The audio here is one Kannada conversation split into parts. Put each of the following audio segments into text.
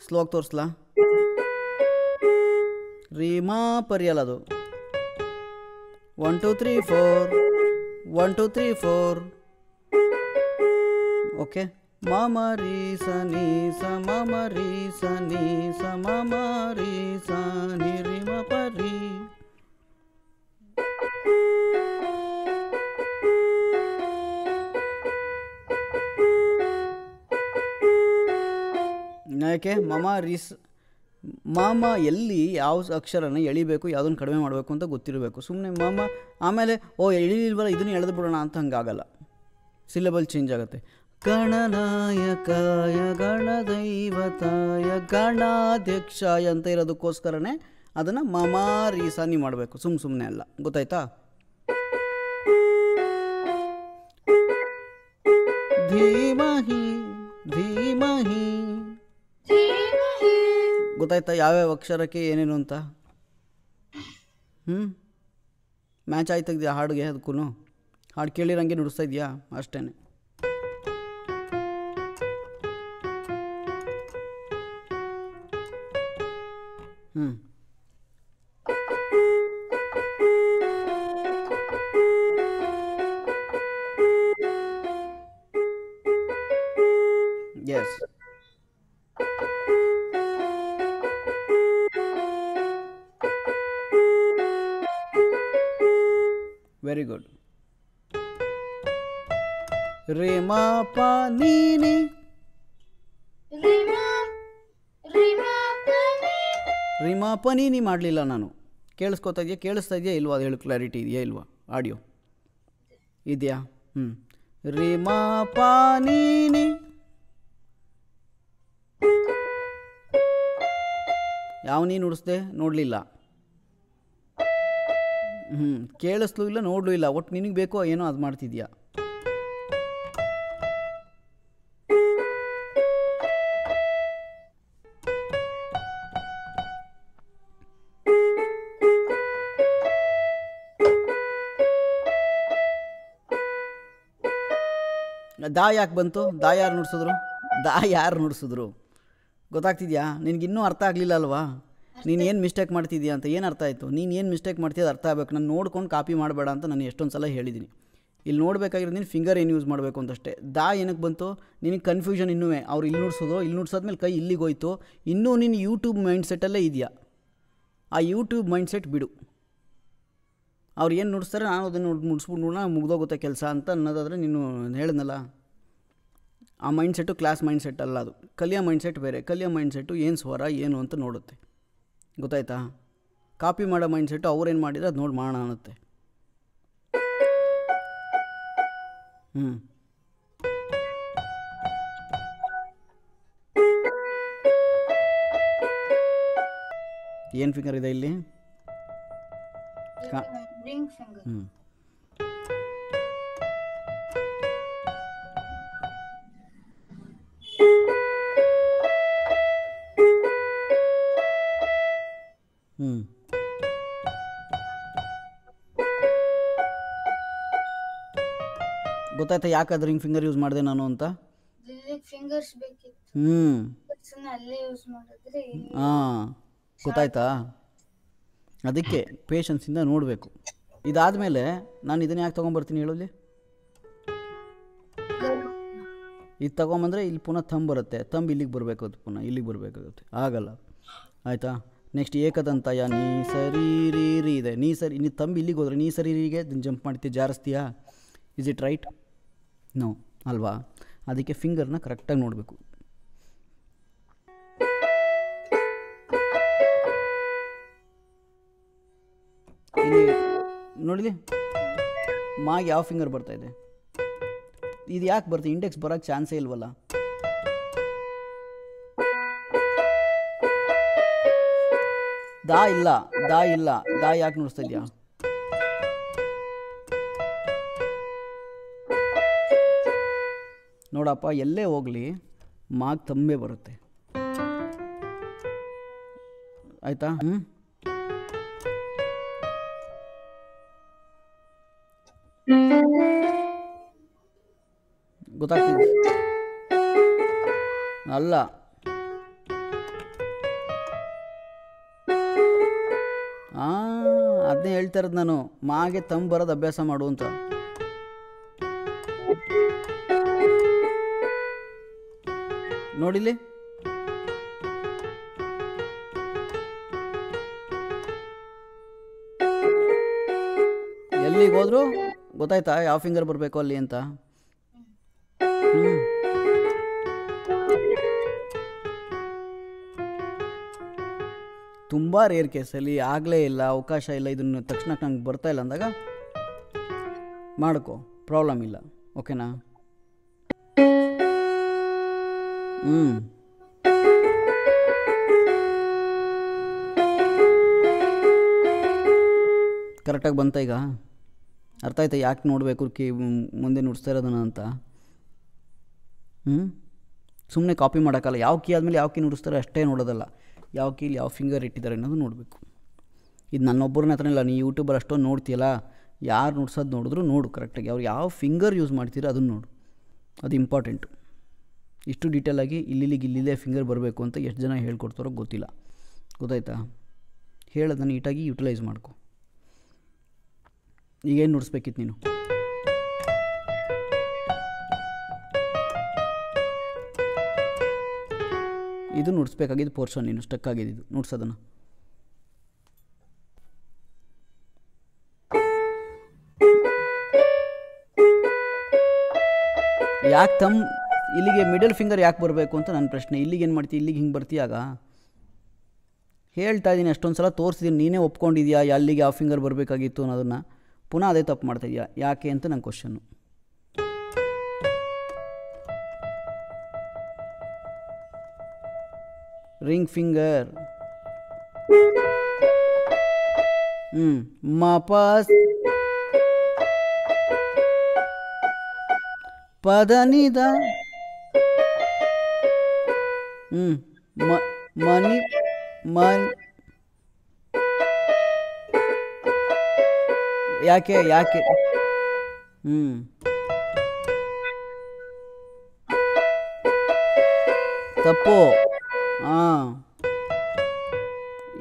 ಸ್ಲೋ ಆಗಿ ತೋರಿಸ್ಲಾ? ರೀಮಾ ಪರಿಯಲ್ಲ ಅದು. 1 2 3 4 1 2 3 4. ಓಕೆ. ಮಮ ರೀ ಸ ನೀ ಸ ಮಮ ರೀ ಸ ನೀ ಸ ಮಮ ರೀ ಸ ನಿ ರಿ ಮ ಪ ರೀ. ಯಾಕೆ ಮಮ ರೀಸ್ ಮಾಮ ಎಲ್ಲಿ ಯಾವ ಅಕ್ಷರನ ಎಳಿಬೇಕು ಯಾವುದನ್ನು ಕಡಿಮೆ ಮಾಡಬೇಕು ಅಂತ ಗೊತ್ತಿರಬೇಕು. ಸುಮ್ಮನೆ ಮಾಮ ಆಮೇಲೆ ಓ ಎಳಿಲ್ವಲ್ಲ ಇದನ್ನು ಎಳೆದು ಬಿಡೋಣ ಅಂತ ಹಂಗಾಗಲ್ಲ. ಸಿಲೆಬಲ್ ಚೇಂಜ್ ಆಗುತ್ತೆ. ಗಣನಾಯಕಾಯ ಗಣದೈವತಾಯ ಗಣಾಧ್ಯಕ್ಷಾಯ ಅಂತ ಇರೋದಕ್ಕೋಸ್ಕರನೇ ಅದನ್ನು ಮಮ ರೀಸಾನಿ ಮಾಡಬೇಕು, ಸುಮ್ಮನೆ ಅಲ್ಲ. ಗೊತ್ತಾಯ್ತಾ? ಧೀಮಹಿ ಧೀಮಹಿ. ಗೊತ್ತಾಯ್ತಾ ಯಾವ್ಯಾವ ಅಕ್ಷರಕ್ಕೆ ಏನೇನು ಅಂತ? ಮ್ಯಾಚ್ ಆಯ್ತಾಗಿದೆಯಾ ಹಾಡಿಗೆ? ಅದಕ್ಕೂ ಹಾಡು ಕೇಳಿರಂಗೆ ನುಡಿಸ್ತಾ ಇದೆಯಾ? ಅಷ್ಟೇ. ಎಸ್. Very good. ರೇಮಾ ಪ ನೀನಿ ರಿಮಾ ಪ ನೀನಿ ಮಾಡಲಿಲ್ಲ ನಾನು. ಕೇಳಿಸ್ತಾ ಇದೆಯಾ ಇಲ್ವಾ? ಅದು ಹೇಳು, ಕ್ಲಾರಿಟಿ ಇದೆಯಾ ಇಲ್ವಾ? ಆಡಿಯೋ ಇದೆಯಾ? ರಿಮಾ ಪ ನೀನಿ. ಯಾವ ನೀನು ನುಡಿಸ್ದೆ? ನೋಡಲಿಲ್ಲ. ಕೇಳಿಸ್ಲೂ ಇಲ್ಲ, ನೋಡಲೂ ಇಲ್ಲ. ಒಟ್ಟು ನಿನಗೆ ಬೇಕೋ ಏನೋ ಅದು ಮಾಡ್ತಿದ್ಯಾ. ದಾ ಯಾಕೆ ಬಂತು? ದಾ ಯಾರು ನುಡಿಸಿದ್ರು? ಗೊತ್ತಾಗ್ತಿದ್ಯಾ? ನಿನಗಿನ್ನೂ ಅರ್ಥ ಆಗಲಿಲ್ಲ ಅಲ್ವಾ? ನೀನು ಏನು ಮಿಸ್ಟೇಕ್ ಮಾಡ್ತಿದ್ಯಾ ಅಂತ. ಏನು ಅರ್ಥ ಆಯಿತು? ನೀನು ಏನು ಮಿಸ್ಟೇಕ್ ಮಾಡ್ತಿದ್ದು ಅರ್ಥ ಆಗಬೇಕು. ನಾನು ನೋಡ್ಕೊಂಡು ಕಾಪಿ ಮಾಡಬೇಡ ಅಂತ ನಾನು ಎಷ್ಟೊಂದು ಸಲ ಹೇಳಿದ್ದೀನಿ. ಇಲ್ಲಿ ನೋಡಬೇಕಾಗಿರೋದು ನೀನು ಫಿಂಗರ್ ಏನು ಯೂಸ್ ಮಾಡಬೇಕು ಅಂತಷ್ಟೇ. ದಾ ಏನಕ್ಕೆ ಬಂತು? ನಿನಗೆ ಕನ್ಫ್ಯೂಷನ್ ಇನ್ನೂ. ಅವ್ರು ಇಲ್ಲಿ ನುಡಿಸೋದು, ಇಲ್ಲಿ ನುಡ್ಸಾದ್ಮೇಲೆ ಕೈ ಇಲ್ಲಿಗೆ ಹೋಯ್ತು. ಇನ್ನೂ ನೀನು ಯೂಟ್ಯೂಬ್ ಮೈಂಡ್ಸೆಟ್ಟಲ್ಲೇ ಇದೆಯಾ. ಆ ಯೂಟ್ಯೂಬ್ ಮೈಂಡ್ಸೆಟ್ ಬಿಡು. ಅವ್ರು ಏನು ನುಡಿಸ್ತಾರೆ ನಾನು ಅದನ್ನು ಮುಗಿಸ್ಬಿಡೋಣ, ಮುಗ್ದೋಗುತ್ತೆ ಕೆಲಸ ಅಂತ ಅನ್ನೋದಾದರೆ ನೀನು ಹೇಳಿದ್ನಲ್ಲ, ಆ ಮೈಂಡ್ಸೆಟ್ಟು ಕ್ಲಾಸ್ ಮೈಂಡ್ಸೆಟ್ ಅಲ್ಲ. ಅದು ಕಲಿಯೋ ಮೈಂಡ್ಸೆಟ್ ಬೇರೆ. ಕಲಿಯೋ ಮೈಂಡ್ಸೆಟ್ಟು ಏನು ಸ್ವರ ಏನು ಅಂತ ನೋಡುತ್ತೆ. ಗೊತ್ತಾಯ್ತಾ? ಕಾಪಿ ಮಾಡೋ ಮೈಂಡ್ಸೆಟ್ಟು ಅವ್ರೇನು ಮಾಡಿದ್ರೆ ಅದು ನೋಡಿ ಮಾಡೋಣ ಅನ್ನುತ್ತೆ. ಏನು ಫಿಂಗರ್ ಇದೆ ಇಲ್ಲಿ? ಗೊತ್ತಾಯ್ತಾ ಯಾಕಾದ್ರೆ ಹಿಂಗೆ ಫಿಂಗರ್ ಯೂಸ್ ಮಾಡಿದೆ ನಾನು ಅಂತ? ಗೊತ್ತಾಯ್ತಾ? ಅದಕ್ಕೆ ಪೇಷನ್ಸಿಂದ ನೋಡಬೇಕು. ಇದಾದಮೇಲೆ ನಾನು ಇದನ್ನು ಯಾಕೆ ತೊಗೊಂಬರ್ತೀನಿ ಹೇಳೋಲ್ಲಿ? ಇದು ತೊಗೊಂಬಂದರೆ ಇಲ್ಲಿ ಪುನಃ ತಂಬ್ ಬರುತ್ತೆ. ತಂಬ್ ಇಲ್ಲಿಗೆ ಬರಬೇಕು, ಅದು ಪುನಃ ಇಲ್ಲಿಗೆ ಬರಬೇಕಾಗುತ್ತೆ. ಆಗಲ್ಲ. ಆಯಿತಾ? ನೆಕ್ಸ್ಟ್ ಏಕದಂತಯ ನೀ ಸರಿ ರೀ ರೀ ಇದೆ. ನೀ ಸರಿ, ನೀ ತಂಬ್ ಇಲ್ಲಿಗೆ ಹೋದರೆ ನೀ ಸರಿ ರೀಗೆ ಜಂಪ್ ಮಾಡ್ತೀಯ, ಜಾರಿಸ್ತೀಯಾ? Is it right? ನೋ ಅಲ್ವಾ? ಅದಕ್ಕೆ ಫಿಂಗರ್ನ ಕರೆಕ್ಟಾಗಿ ನೋಡಬೇಕು. ಇಲ್ಲಿ ನೋಡಿಲಿ, ಮಾಗೆ ಯಾವ ಫಿಂಗರ್ ಬರ್ತಾಯಿದೆ? ಇದು ಯಾಕೆ ಬರ್ತದೆ? ಇಂಡೆಕ್ಸ್ ಬರೋಕ್ಕೆ ಚಾನ್ಸೇ ಇಲ್ವಲ್ಲ. ದಾ ಇಲ್ಲ, ದಾ ಯಾಕೆ ನುಡಿಸ್ತಾ ಇದೆಯಾ? ನೋಡಪ್ಪ, ಎಲ್ಲೇ ಹೋಗಲಿ ಮಾಗ್ ತಂಬೆ ಬರುತ್ತೆ. ಆಯಿತಾ? ಗೊತ್ತಾಗ್ತಿದೆ ಅಲ್ಲ? ಅದನ್ನೇ ಹೇಳ್ತಾ ಇರೋದು ನಾನು, ಮಾಗೆ ತಮ್ಮ ಬರೋದು ಅಭ್ಯಾಸ ಮಾಡು ಅಂತ. ನೋಡಿಲಿ, ಎಲ್ಲಿಗೆ ಹೋದ್ರು ಗೊತ್ತಾಯ್ತಾ ಯಾವ ಫಿಂಗರ್ ಬರಬೇಕು ಅಲ್ಲಿ ಅಂತ. ತುಂಬ ರೇರ್ ಕೇಸಲ್ಲಿ ಆಗಲೇ ಇಲ್ಲ, ಅವಕಾಶ ಇಲ್ಲ, ಇದನ್ನು ತಕ್ಷಣಕ್ಕೆ ನಂಗೆ ಬರ್ತಾ ಇಲ್ಲ ಅಂದಾಗ ಮಾಡ್ಕೊ, ಪ್ರಾಬ್ಲಮ್ ಇಲ್ಲ. ಓಕೆನಾ? ಕರೆಕ್ಟಾಗಿ ಬಂತ ಈಗ? ಅರ್ಥ ಆಯ್ತಾ ಯಾಕೆ ನೋಡಬೇಕು ಮುಂದೆ ನುಡಿಸ್ತಾ ಇರೋದನ್ನ ಅಂತ? ಸುಮ್ಮನೆ ಕಾಪಿ ಮಾಡೋಕ್ಕಲ್ಲ. ಯಾವ ಕೀ ಆದಮೇಲೆ ಯಾವ ಕೀ ನುಡಿಸ್ತಾರೆ ಅಷ್ಟೇ ನೋಡೋದಲ್ಲ, ಯಾವ ಕೀಲಿ ಯಾವ ಫಿಂಗರ್ ಇಟ್ಟಿದ್ದಾರೆ ಅನ್ನೋದು ನೋಡಬೇಕು. ಇದು ನನ್ನೊಬ್ಬರನ್ನ ಹತ್ರ ಇಲ್ಲ, ನೀ ಯೂಟ್ಯೂಬರ್ ಅಷ್ಟೊಂದು ನೋಡ್ತೀಯಲ್ಲ, ಯಾರು ನುಡ್ಸೋದು ನೋಡಿದ್ರು ನೋಡು ಕರೆಕ್ಟಾಗಿ. ಅವ್ರು ಯಾವ ಫಿಂಗರ್ ಯೂಸ್ ಮಾಡ್ತೀರೋ ಅದನ್ನು ನೋಡು, ಅದು ಇಂಪಾರ್ಟೆಂಟು. ಇಷ್ಟು ಡೀಟೇಲಾಗಿ ಇಲ್ಲಿಲ್ಲೇ ಫಿಂಗರ್ ಬರಬೇಕು ಅಂತ ಎಷ್ಟು ಜನ ಹೇಳ್ಕೊಡ್ತಾರೋ ಗೊತ್ತಿಲ್ಲ. ಗೊತ್ತಾಯ್ತಾ? ಹೇಳೋದನ್ನ ನೀಟಾಗಿ ಯುಟಿಲೈಸ್ ಮಾಡ್ಕೊ. ಈಗೇನು ನುಡಿಸ್ಬೇಕಿತ್ತು ನೀನು? ಇದು ನುಡಿಸ್ಬೇಕಾಗಿದ್ದು ಪೋರ್ಷನ್, ನೀನು ಸ್ಟಕ್ ಆಗಿದ್ದು ನುಡ್ಸೋದನ್ನು. ಯಾಕೆ ಇಲ್ಲಿಗೆ ಮಿಡಲ್ ಫಿಂಗರ್ ಯಾಕೆ ಬರಬೇಕು ಅಂತ ನನ್ನ ಪ್ರಶ್ನೆ. ಇಲ್ಲಿಗೆ ಏನು ಮಾಡ್ತೀವಿ, ಇಲ್ಲಿಗೆ ಹಿಂಗೆ ಬರ್ತೀಯಾಗ ಹೇಳ್ತಾ ಇದ್ದೀನಿ, ಅಷ್ಟೊಂದು ಸಲ ತೋರಿಸಿದ್ದೀನಿ, ನೀನೇ ಒಪ್ಕೊಂಡಿದ್ಯಾ ಅಲ್ಲಿಗೆ ಯಾವ ಫಿಂಗರ್ ಬರಬೇಕಾಗಿತ್ತು ಅನ್ನೋದನ್ನು. ಪುನಃ ಅದೇ ತಪ್ಪು ಮಾಡ್ತಾಯಿದ್ಯಾ, ಯಾಕೆ ಅಂತ ನನ್ನ ಕ್ವಶನ್ನು. ರಿಂಗ್ ಫಿಂಗರ್ ಮಾಪಾಸ್ ಪದನಿದ ಮನಿ ಯಾಕೆ ತಪ್ಪು.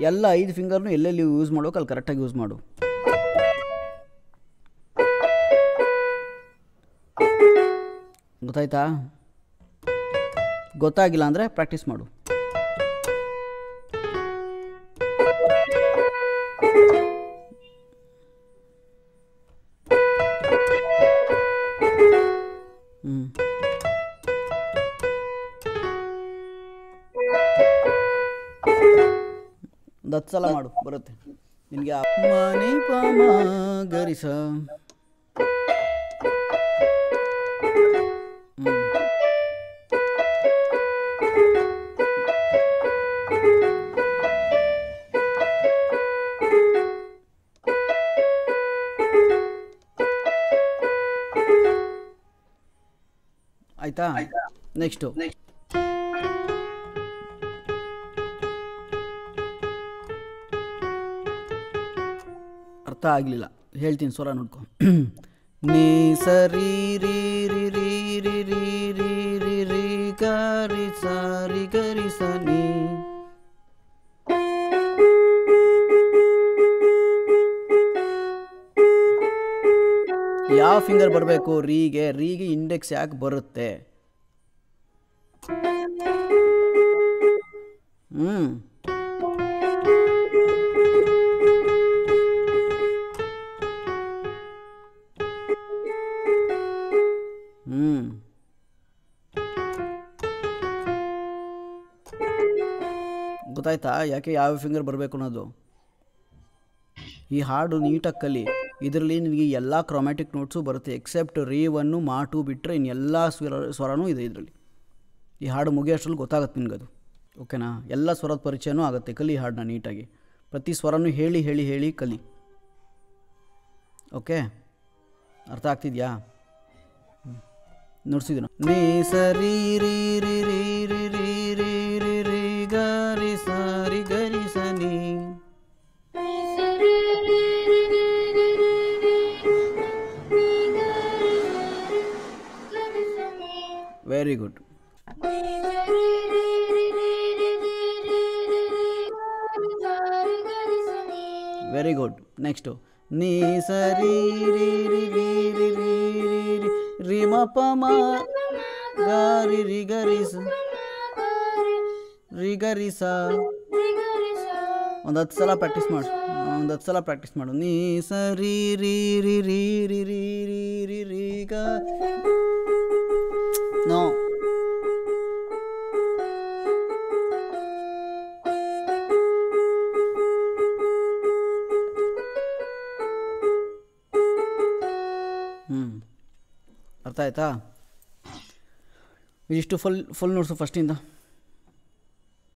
ಎಲ್ಲ 5 ಫಿಂಗರ್ನು ಎಲ್ಲೆಲ್ಲಿ ಯೂಸ್ ಮಾಡೋಕೆ ಅಲ್ಲಿ ಕರೆಕ್ಟಾಗಿ ಯೂಸ್ ಮಾಡು. ಗೊತ್ತಾಯ್ತಾ? ಗೊತ್ತಾಗಿಲ್ಲ ಅಂದರೆ ಪ್ರಾಕ್ಟೀಸ್ ಮಾಡು. ಒಂದು 10 ಸಲ ಮಾಡು, ಬರುತ್ತೆ ನಿನಗೆ. ಮನಿ ಪಾಮ ಗರಿಸ ಆಯ್ತಾ? ನೆಕ್ಸ್ಟು ಅರ್ಥ ಆಗಲಿಲ್ಲ, ಹೇಳ್ತೀನಿ, ಸ್ವರ ನೋಡ್ಕೊ. ನೀ ಸರಿ ರೀ ರಿ ರೀ ರಿ ರೀ ರಿ ರಿ ರಿ ಗರಿ ಸಾರಿ ಗರಿ ಸ ನೀ. ಯಾವ ಫಿಂಗರ್ ಬರಬೇಕು ರೀಗೆ ಇಂಡೆಕ್ಸ್ ಯಾಕೆ ಬರುತ್ತೆ? ಗೊತ್ತಾಯ್ತಾ ಯಾಕೆ ಯಾವ ಫಿಂಗರ್ ಬರಬೇಕು ಅನ್ನೋದು? ಈ ಹಾಡು ನೀಟಾಗಿ ಕಲಿ. ಇದರಲ್ಲಿ ನಿನಗೆ ಎಲ್ಲ ಕ್ರೊಮ್ಯಾಟಿಕ್ ನೋಟ್ಸು ಬರುತ್ತೆ, ಎಕ್ಸೆಪ್ಟ್ ರೀ 1 ಮಾ 2 ಬಿಟ್ಟರೆ ಇನ್ನೆಲ್ಲ ಸ್ವರನೂ ಇದೆ ಇದರಲ್ಲಿ. ಈ ಹಾಡು ಮುಗಿಯೋಷ್ಟರಲ್ಲಿ ಗೊತ್ತಾಗುತ್ತೆ ನಿನಗದು. ಓಕೆನಾ? ಎಲ್ಲ ಸ್ವರದ ಪರಿಚಯನೂ ಆಗುತ್ತೆ. ಕಲಿ ಹಾಡನ್ನ ನೀಟಾಗಿ, ಪ್ರತಿ ಸ್ವರನೂ ಹೇಳಿ ಹೇಳಿ ಹೇಳಿ ಕಲಿ. ಓಕೆ, ಅರ್ಥ ಆಗ್ತಿದ್ಯಾ? ನುಡ್ಸಿದ್ರು ನೀ ಸರಿ ರೀ ರಿ ರೀ ರಿ ರೀ ರಿ ರಿ ರಿ ಗರಿ ಸಾರಿ ಗರಿ ಸ ನೀ. Very good. Very good. Next ನೀ ಸರಿ ರಿ ರಿ ರಿ ರಿ ರಿ ರಿ ರಿ ರಿ ಮ ಪ ಮ ಗ ರಿ ರಿ ಗ ರಿ ಸ ರಿ ಗ ರಿ ಸ. ಒಂದು 10 ಸಲ ಪ್ರಾಕ್ಟೀಸ್ ಮಾಡು, ಒಂದು 10 ಸಲ ಪ್ರಾಕ್ಟೀಸ್ ಮಾಡು. ನೀ ಸರಿ ರಿ ರಿ ರಿ ರಿ ರಿ ರಿ ರಿ ರಿ ಗ ನೋ. ಅರ್ಥ ಆಯ್ತಾ? ಇದಿಷ್ಟು ಫುಲ್ ನೋಟ್ಸು ಫಸ್ಟಿಂದ.